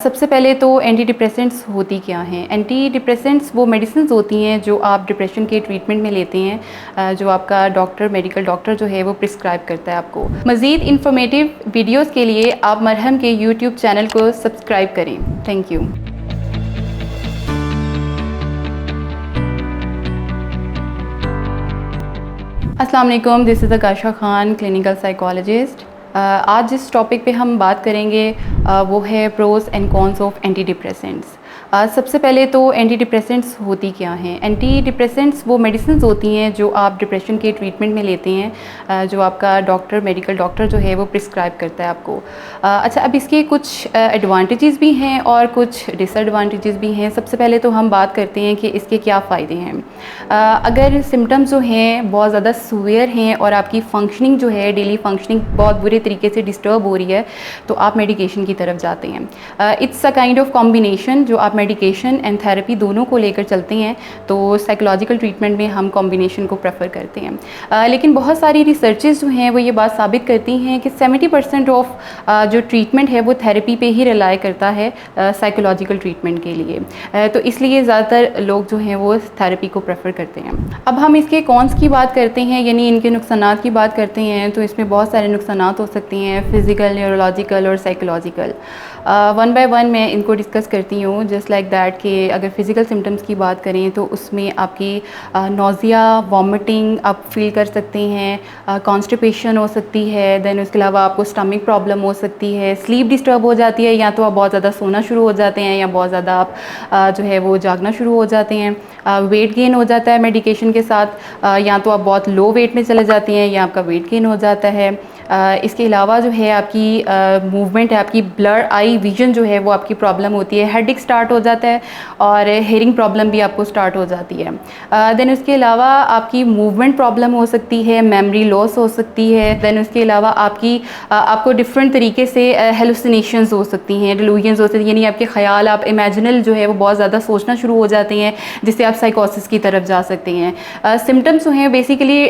सबसे पहले तो एंटी डिप्रेसेंट्स होती क्या हैं। एंटी डिप्रेसेंट्स वो मेडिसिन्स होती हैं जो आप डिप्रेशन के ट्रीटमेंट में लेते हैं, जो आपका मेडिकल डॉक्टर जो है वो प्रिस्क्राइब करता है आपको। मज़ीद इन्फॉर्मेटिव वीडियोस के लिए आप मरहम के यूट्यूब चैनल को सब्सक्राइब करें। Thank you. अस्सलाम वालेकुम, this is Akasha Khan, clinical psychologist. आज जिस टॉपिक पे हम बात करेंगे वो है pros and cons of anti depressants. सबसे पहले तो एंटी डिप्रेसेंट्स होती क्या हैं। एंटी डिप्रेसेंट्स वो मेडिसिन्स होती हैं जो आप डिप्रेशन के ट्रीटमेंट में लेते हैं, जो आपका मेडिकल डॉक्टर जो है वो प्रिस्क्राइब करता है आपको। अच्छा, अब इसके कुछ एडवांटेजेस भी हैं और कुछ डिसएडवांटेजेस भी हैं। सबसे पहले तो हम बात करते हैं कि इसके क्या फ़ायदे हैं। अगर सिम्टम्स जो हैं बहुत ज़्यादा सीवियर हैं और आपकी फंक्शनिंग जो है, डेली फंक्शनिंग बहुत बुरे तरीके से डिस्टर्ब हो रही है, तो आप मेडिकेशन की तरफ जाते हैं। It's a kind of combination, जो आप मेडिकेशन एंड थेरेपी दोनों को लेकर चलते हैं, तो साइकोलॉजिकल ट्रीटमेंट में हम कॉम्बिनेशन को प्रेफर करते हैं। लेकिन बहुत सारी रिसर्चेस जो हैं वो ये बात साबित करती हैं कि 70% ऑफ जो ट्रीटमेंट है वो थेरेपी पे ही रिलाई करता है साइकोलॉजिकल ट्रीटमेंट के लिए। तो इसलिए ज़्यादातर लोग जो हैं वो थेरेपी को प्रेफर करते हैं। अब हम इसके कॉन्स की बात करते हैं, यानी इनके नुकसानात की बात करते हैं, तो इसमें बहुत सारे नुकसानात हो सकते हैं, फ़िज़िकल, न्यूरोलॉजिकल और साइकोलॉजिकल। वन बाय वन मैं इनको डिस्कस करती हूँ। जस्ट लाइक दैट कि अगर फ़िज़िकल सिम्टम्स की बात करें तो उसमें आपकी नोज़िया, वॉमिटिंग आप फील कर सकते हैं, कॉन्स्टिपेशन हो सकती है, देन उसके अलावा आपको स्टमक प्रॉब्लम हो सकती है, स्लीप डिस्टर्ब हो जाती है, या तो आप बहुत ज़्यादा सोना शुरू हो जाते हैं या बहुत ज़्यादा आप जो है वो जागना शुरू हो जाते हैं। वेट गेन हो जाता है मेडिकेशन के साथ, या तो आप बहुत लो वेट में चले जाते हैं या आपका वेट गेन हो जाता है। इसके अलावा जो है आपकी मूवमेंट है, आपकी ब्लर आई विजन जो है वो आपकी प्रॉब्लम होती है, हेडेक स्टार्ट हो जाता है और हेयरिंग प्रॉब्लम भी आपको स्टार्ट हो जाती है। देन उसके अलावा आपकी मूवमेंट प्रॉब्लम हो सकती है, मेमोरी लॉस हो सकती है। देन उसके अलावा आपको डिफरेंट तरीके से हेलुसिनेशंस हो सकती हैं, डिलूजन्स हो सकती हैं, यानी आपके ख्याल, आप इमेजिनल जो है वो बहुत ज़्यादा सोचना शुरू हो जाते हैं, जिससे आप साइकोसिस की तरफ जा सकते हैं। सिम्टम्स जो हैं बेसिकली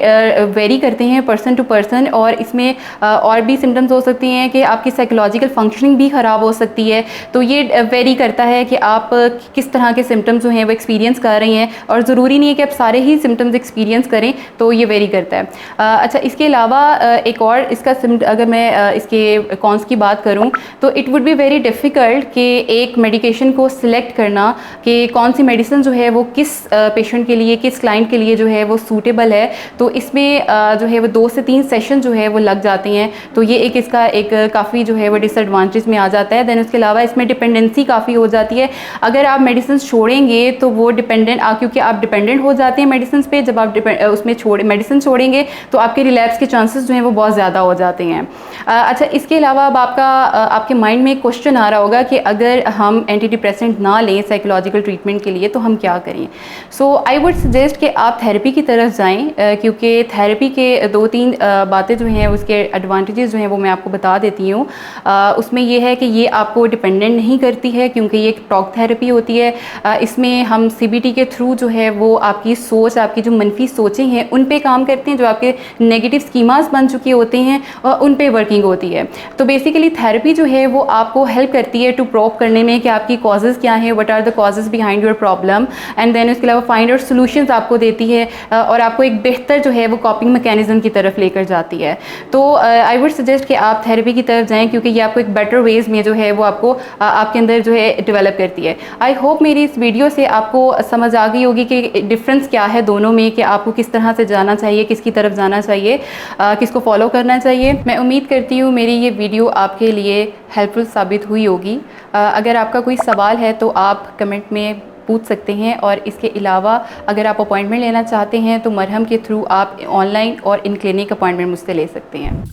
वेरी करते हैं पर्सन टू पर्सन, और इसमें और भी सिम्टम्स हो सकती हैं कि आपकी साइकोलॉजिकल फंक्शनिंग भी ख़राब हो सकती है। तो ये वेरी करता है कि आप किस तरह के सिम्टम्स जो हैं वो एक्सपीरियंस कर रही हैं, और ज़रूरी नहीं है कि आप सारे ही सिम्टम्स एक्सपीरियंस करें, तो ये वेरी करता है। अच्छा, इसके अलावा एक और इसका अगर मैं इसके कॉन्स की बात करूं तो it would be very difficult कि एक मेडिकेशन को सिलेक्ट करना कि कौन सी मेडिसिन जो है वो किस पेशेंट के लिए, किस क्लाइंट के लिए जो है वो सूटेबल है। तो इसमें जो है वो 2 से 3 सेशन जो है वो लग जाते हैं, तो ये इसका एक काफ़ी जो है वो डिसएडवांटेज में आ जाता है। देन उसके अलावा इसमें डिपेंडेंसी काफ़ी हो जाती है। अगर आप मेडिसिन छोड़ेंगे तो वो क्योंकि आप डिपेंडेंट हो जाते हैं मेडिसिन पे, जब आप मेडिसिन छोड़ेंगे तो आपके रिलैप्स के चांसेस जो हैं वो बहुत ज़्यादा हो जाते हैं। अच्छा, इसके अलावा अब आपके माइंड में एक क्वेश्चन आ रहा होगा कि अगर हम एंटी डिप्रेसेंट ना लें साइकोलॉजिकल ट्रीटमेंट के लिए तो हम क्या करें। सो आई वुड सजेस्ट कि आप थेरेपी की तरफ जाएँ, क्योंकि थेरेपी के 2-3 बातें जो हैं उसके एडवांटेजेस जो हैं वो मैं आपको बता देती हूँ। उसमें ये है कि ये आपको डिपेंडेंट नहीं करती है, क्योंकि ये एक टॉक थेरेपी होती है। इसमें हम CBT के थ्रू जो है वो आपकी सोच, आपकी जो मनफी सोचें हैं उन पे काम करते हैं, जो आपके नेगेटिव स्कीमास बन चुके होते हैं और उन पे वर्किंग होती है। तो बेसिकली थेरेपी जो है वो आपको हेल्प करती है टू प्रोब करने में कि आपकी कॉजेज़ क्या हैं, what are the causes behind your problem, and then उसके अलावा फाइंड आउट सॉल्यूशंस आपको देती है, और आपको एक बेहतर जो है वो कॉपिंग मैकेनिज्म की तरफ लेकर जाती है। तो आई वुड सजेस्ट कि आप थेरेपी की तरफ जाएं, क्योंकि ये आपको एक बेटर वेज में जो है वो आपको आपके अंदर जो है डेवलप करती है। आई होप मेरी इस वीडियो से आपको समझ आ गई होगी कि डिफरेंस क्या है दोनों में, कि आपको किस तरह से जाना चाहिए, किसकी तरफ जाना चाहिए, किसको फॉलो करना चाहिए। मैं उम्मीद करती हूँ मेरी ये वीडियो आपके लिए हेल्पफुल साबित हुई होगी। अगर आपका कोई सवाल है तो आप कमेंट में पूछ सकते हैं, और इसके अलावा अगर आप अपॉइंटमेंट लेना चाहते हैं तो मरहम के थ्रू आप ऑनलाइन और इन क्लिनिक अपॉइंटमेंट मुझसे ले सकते हैं।